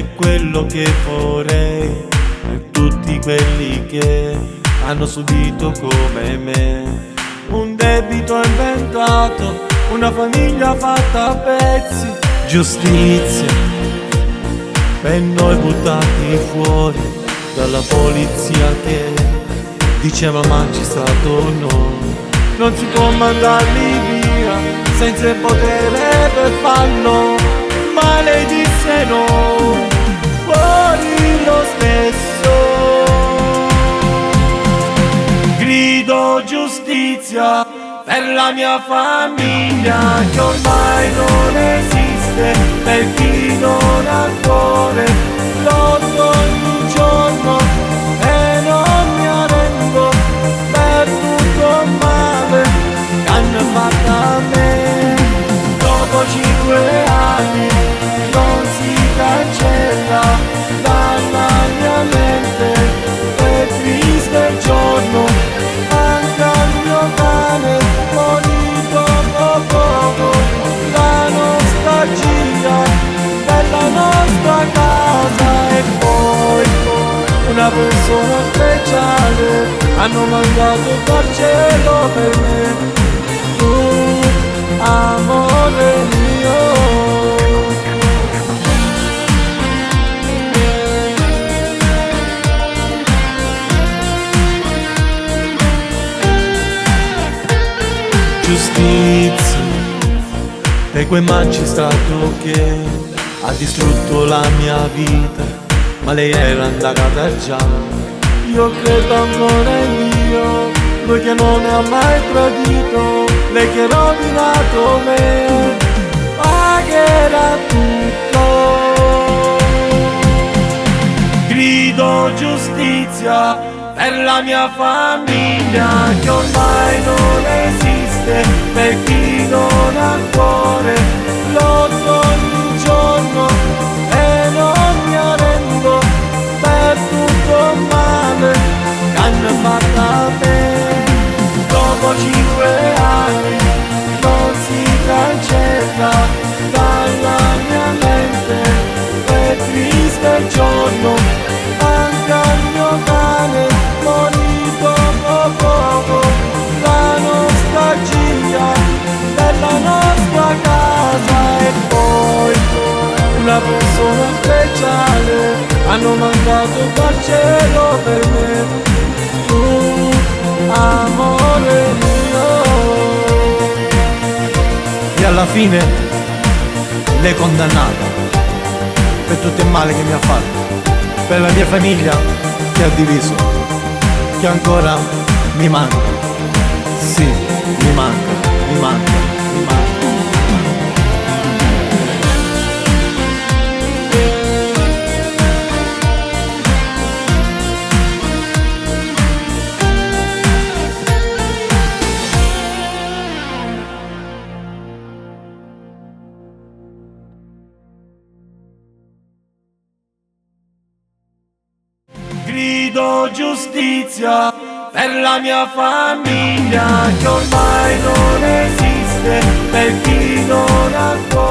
è quello che vorrei per tutti quelli che hanno subito come me un debito inventato, una famiglia fatta a pezzi, giustizia per noi buttati fuori dalla polizia che diceva magistrato no, non si può mandarli via senza il potere per farlo, ma lei disse no, fuori lo stesso. Grido giustizia per la mia famiglia che ormai non esiste, per chi non ha cuore, lotto ogni giorno e non mi arrendo per tutto il male che hanno fatto a me. Dopo 5 anni non si cancella dalla mia mente, è triste il giorno, manca il mio cane, morito poco, la nostalgia della nostra casa e poi una persona speciale hanno mandato dal cielo per me, tu amore mio. Giustizia per quel magistrato che ha distrutto la mia vita, ma lei era andata già. Io credo ancora in Dio, lui che non mi ha mai tradito, lei che ha rovinato me, pagherà tutto. Grido giustizia per la mia famiglia che ormai non esiste, per chi non ha cuore, lotto ogni giorno e non mi arrendo per tutto il male che hanno fatto a me. Dopo 5 anni non si cancella dalla mia mente, è triste il giorno, manca il mio cane, morito poco, la nostalgia della nostra casa e poi una persona speciale hanno mandato dal cielo per me, tu amore mio. E alla fine l'hai condannata per tutto il male che mi ha fatto, per la mia famiglia che ha diviso, che ancora mi manca, sì, mi manca, mi manca, mi manca. Grido giustizia per la mia famiglia che ormai non esiste, per chi non ha cuore.